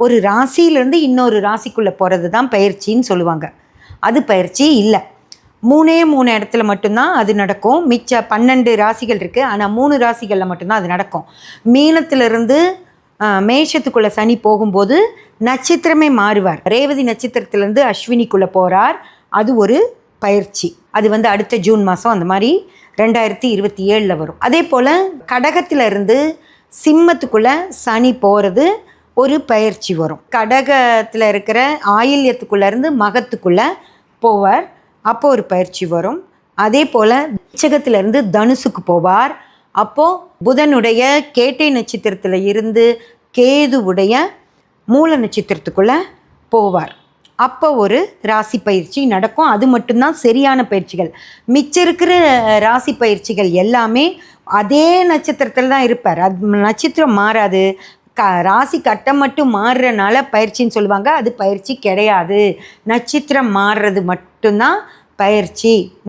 ஒரு ராசியிலேருந்து இன்னொரு ராசிக்குள்ளே போகிறது தான் பயிற்சின்னு சொல்லுவாங்க. அது பயிற்சி இல்லை. 3 இடத்துல மட்டும்தான் அது நடக்கும். மிச்ச 12 ராசிகள் இருக்குது, ஆனால் 3 ராசிகளில் மட்டும்தான் அது நடக்கும். மீனத்திலிருந்து மேஷத்துக்குள்ளே சனி போகும்போது நட்சத்திரமே மாறுவார். ரேவதி நட்சத்திரத்திலேருந்து அஸ்வினிக்குள்ளே போகிறார். அது ஒரு பயிற்சி. அது அடுத்த ஜூன் மாதம் அந்த மாதிரி 2027 வரும். அதே போல் கடகத்திலிருந்து சிம்மத்துக்குள்ளே சனி போகிறது ஒரு பயிற்சி வரும். கடகத்தில் இருக்கிற ஆயில்யத்துக்குள்ளேருந்து மகத்துக்குள்ளே போவார், அப்போ ஒரு பயிற்சி வரும். அதே போல் விருச்சிகத்திலிருந்து தனுசுக்கு போவார். அப்போது புதனுடைய கேட்டை நட்சத்திரத்தில் இருந்து கேதுவுடைய மூல நட்சத்திரத்துக்குள்ளே போவார். அப்போ ஒரு ராசி பயிற்சி நடக்கும். அது மட்டும்தான் சரியான பயிற்சிகள். மிச்சம் இருக்கிற ராசி பயிற்சிகள் எல்லாமே அதே நட்சத்திரத்தில் தான் இருப்பார். அது நட்சத்திரம் மாறாது. ராசி கட்டம் மட்டும் மாறுறனால பயிற்சின்னு சொல்லுவாங்க. அது பயிற்சி கிடையாது. நட்சத்திரம் மாறுறது மட்டும்தான் பயிற்சி.